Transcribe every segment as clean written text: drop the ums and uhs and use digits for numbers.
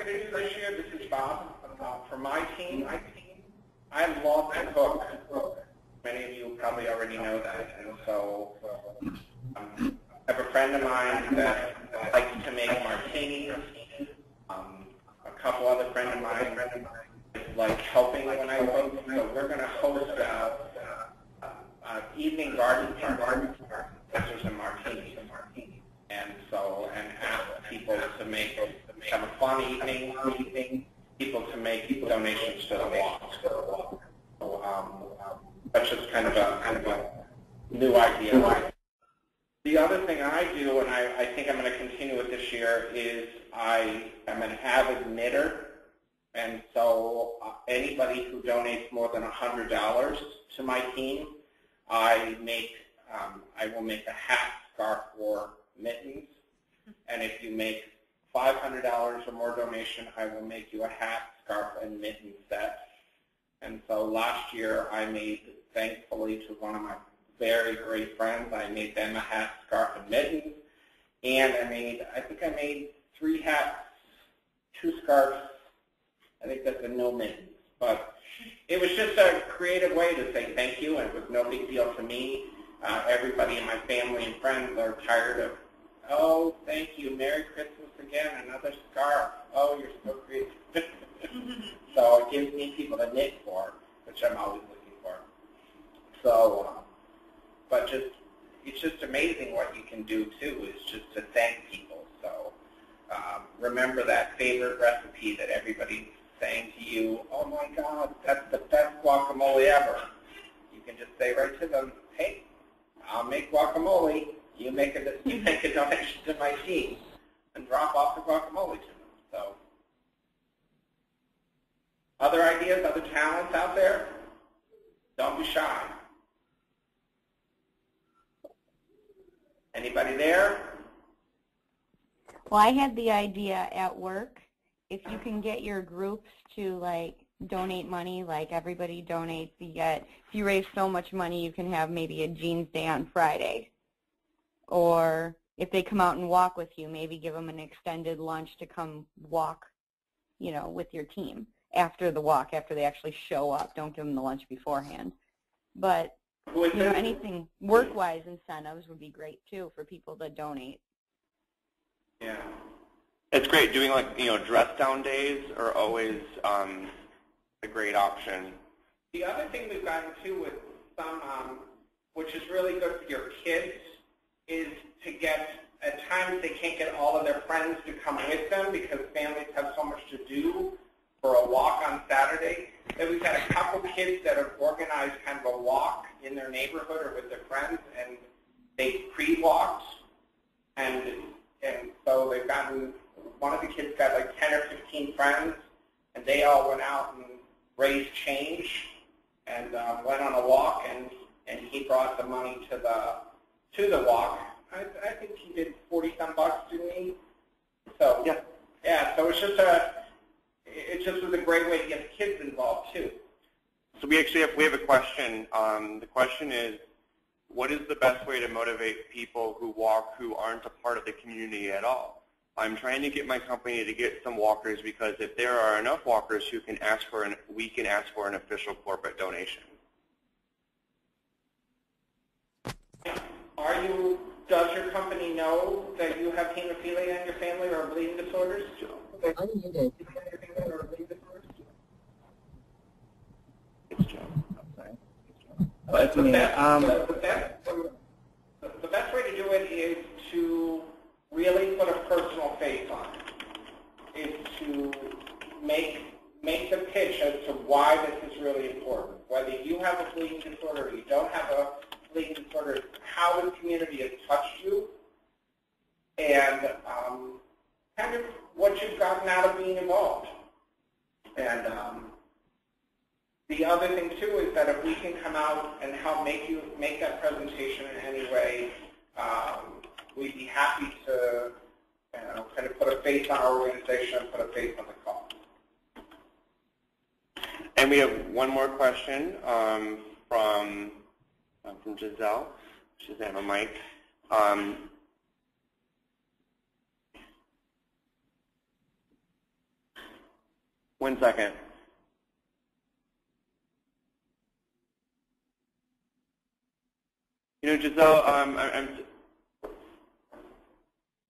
going to do this year, this is Bob. For my team, I love to cook. Many of you probably already know that. And so I have a friend of mine that likes to make martinis. A couple other friends of mine like helping when I cook. So we're going to host evening garden party, and martinis. And ask people to have a fun evening, people to make donations to the walk. So that's just kind of a new idea. The other thing I do, and I think I'm going to continue with this year, is I'm an avid knitter. And so anybody who donates more than $100 to my team, I will make a hat, scarf, or mittens. And if you make $500 or more donation, I will make you a hat, scarf, and mitten set. And so last year I made, thankfully, to one of my very great friends, I made them a hat, scarf, and mittens. And I think I made 3 hats, 2 scarves. I think that's a no mittens. But it was just a creative way to say thank you, and it was no big deal to me. Everybody in my family and friends are tired of, oh, thank you, Merry Christmas again, another scarf. Oh, you're so creative. So it gives me people to knit for, which I'm always looking for. So, but it's just amazing what you can do too, is just to thank people. So remember that favorite recipe that everybody's saying to you, oh my God, that's the best guacamole ever. You can just say right to them, hey, I'll make guacamole. You make a donation to my team and drop off the guacamole to them. So, other ideas, other talents out there? Don't be shy. Anybody there? Well, I had the idea at work. If you can get your groups to donate money, like everybody donates, if you raise so much money, you can have maybe a jeans day on Friday. Or if they come out and walk with you, maybe give them an extended lunch to come walk, with your team after the walk, after they actually show up. Don't give them the lunch beforehand. But, anything work-wise incentives would be great, too, for people to donate. Yeah. It's great. Doing, dress-down days are always a great option. The other thing we've gotten to with some, which is really good for your kids, is to get, at times they can't get all of their friends to come with them because families have so much to do for a walk on Saturday. And we've had a couple kids that have organized kind of a walk in their neighborhood or with their friends, and they pre-walked, and so they've gotten, one of the kids got 10 or 15 friends, and they all went out and raised change and went on a walk, and he brought the money to the walk. I think he did 40-some bucks, didn't he? So yeah. So it just was a great way to get the kids involved too. So we have a question. The question is, what is the best way to motivate people who walk who aren't a part of the community at all? I'm trying to get my company to get some walkers because if there are enough walkers who can ask for we can ask for an official corporate donation. Does your company know that you have hemophilia in your family or bleeding disorders? It's Joe. The best way to do it is to really put a personal face on it. Is to make the pitch as to why this is really important. Whether you have a bleeding disorder or you don't have a bleeding disorder, how the community has touched you, and kind of what you've gotten out of being involved. And the other thing too is that if we can come out and help make that presentation in any way, we'd be happy to kind of put a face on our organization and put a face on the cause. And we have one more question from Giselle. She doesn't have a mic. 1 second. You know, Giselle,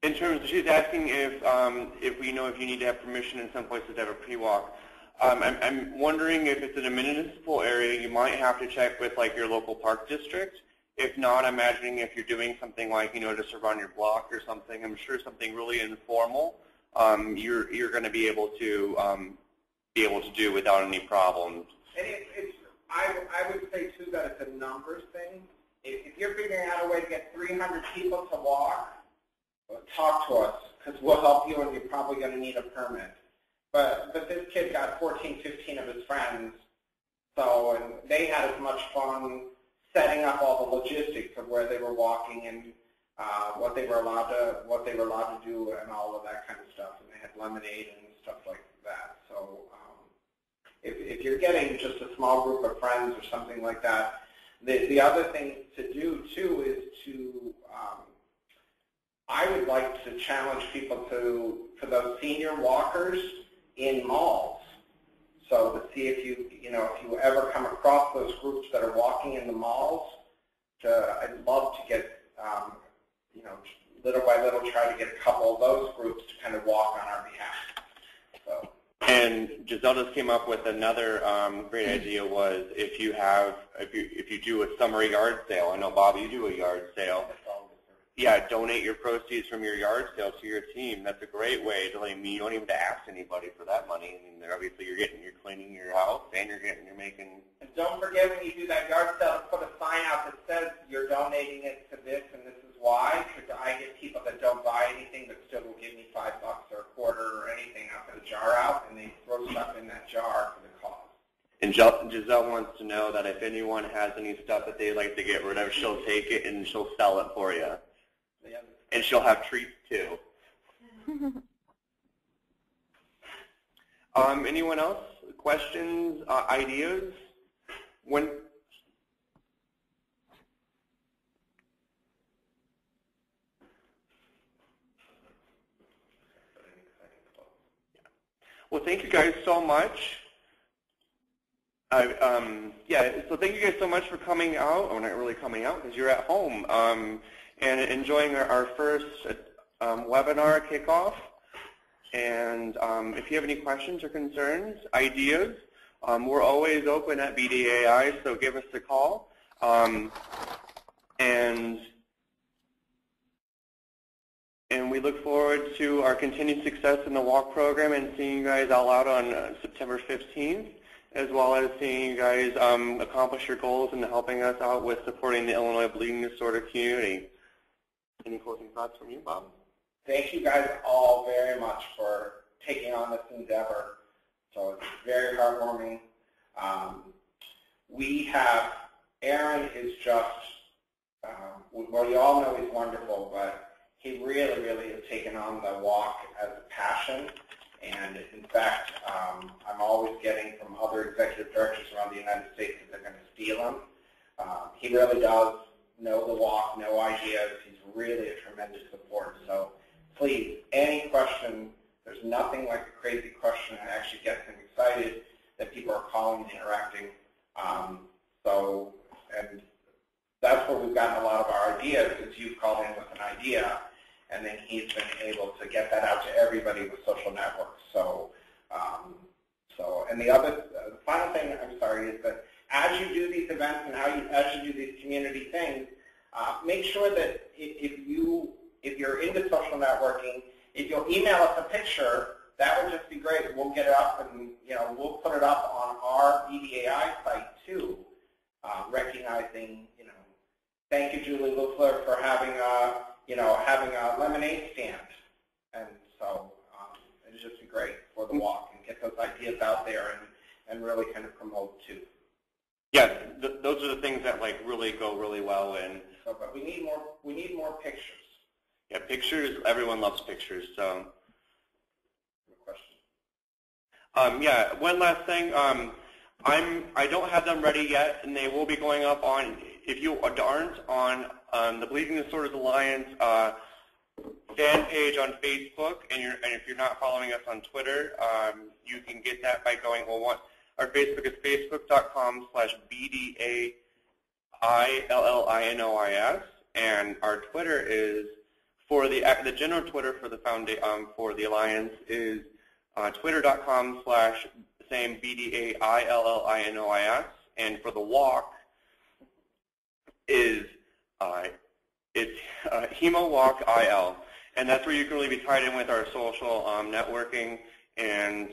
in terms, she's asking if we know if you need to have permission in some places to have a pre-walk. I'm wondering if it's in a municipal area, you might have to check with like your local park district. If not, I'm imagining if you're doing something like, you know, just around your block or something, I'm sure something really informal, you're going to be able to do without any problems. And I would say too that it's a numbers thing. If you're figuring out a way to get 300 people to walk, talk to us because we'll help you, and you're probably going to need a permit. But this kid got 14, 15 of his friends, so and they had as much fun setting up all the logistics of where they were walking and what they were allowed to do and all of that kind of stuff. And they had lemonade and stuff like that. So if you're getting just a small group of friends or something like that, the other thing to do too is to I would like to challenge people for those senior walkers in malls. So to see if you ever come across those groups that are walking in the malls, I'd love to get little by little try to get a couple of those groups to kind of walk on our behalf. So. And Giselle just came up with another great idea was if you do a summer yard sale. I know Bob, you do a yard sale. Yeah, donate your proceeds from your yard sale to your team. That's a great way to. I mean, you don't even have to ask anybody for that money. I mean, obviously you're cleaning your house and you're making. And don't forget when you do that yard sale, put a sign out that says you're donating it to this and this is why. Because I get people that don't buy anything but still will give me $5 or a quarter or anything. I'll put a jar out and they throw stuff in that jar for the cause. And Giselle wants to know that if anyone has any stuff that they'd like to get rid of, she'll take it and she'll sell it for you. And she'll have treats too. Anyone else? Questions, ideas? When? Well, thank you guys so much. So thank you guys so much for coming out. Well, not really coming out because you're at home. And enjoying our first webinar kickoff. And if you have any questions or concerns, ideas, we're always open at BDAI, so give us a call. And we look forward to our continued success in the walk program and seeing you guys all out on September 15th, as well as seeing you guys accomplish your goals and helping us out with supporting the Illinois bleeding disorder community. Any closing thoughts from you, Bob? Thank you guys all very much for taking on this endeavor. So it's very heartwarming. We have, Aaron is just, well, you all know he's wonderful, but he really, really has taken on the walk as a passion. And in fact, I'm always getting from other executive directors around the United States that they're going to steal him. He really does know the walk, know ideas. He's really a tremendous support. So please, any question, there's nothing like a crazy question that actually gets him excited, that people are calling and interacting. And that's where we've gotten a lot of our ideas, is you've called in with an idea, and then he's been able to get that out to everybody with social networks. And the final thing, I'm sorry, is that as you do these events and as you do these community things, make sure that if you're into social networking, if you'll email us a picture, that would just be great. We'll get it up and we'll put it up on our BDAI site too, recognizing thank you, Julie Lufler, for having a lemonade stand, and so it'd just be great for the walk and get those ideas out there and really kind of promote too. Yeah, those are the things that really go really well in. So, but we need more pictures. Yeah, pictures. Everyone loves pictures. So. Question. Yeah, one last thing. I don't have them ready yet, and they will be going up on. If you aren't on the Bleeding Disorders Alliance fan page on Facebook, and if you're not following us on Twitter, you can get that by going, our Facebook is facebook.com/BDAILLINOIS, and our Twitter is, for the general Twitter for the for the Alliance is twitter.com/same BDAILLINOIS, and for the walk is it's HemoWalkIL, and that's where you can really be tied in with our social networking. And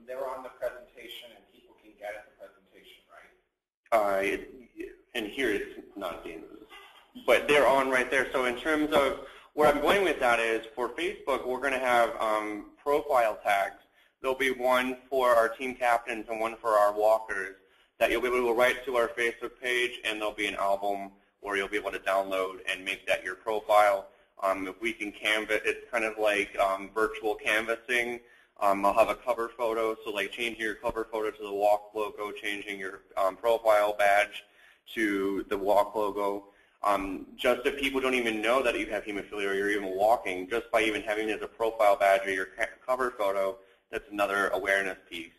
they're on the presentation, and people can get at the presentation, right? And here it's not being, but they're on right there. So in terms of where I'm going with that is, for Facebook, we're going to have profile tags. There'll be one for our team captains and one for our walkers that you'll be able to write to our Facebook page, and there'll be an album where you'll be able to download and make that your profile. If we can canvas, it's kind of like virtual canvassing. I'll have a cover photo, so like changing your cover photo to the walk logo, changing your profile badge to the walk logo. Just if people don't even know that you have hemophilia or you're even walking, just by even having it as a profile badge or your cover photo, that's another awareness piece.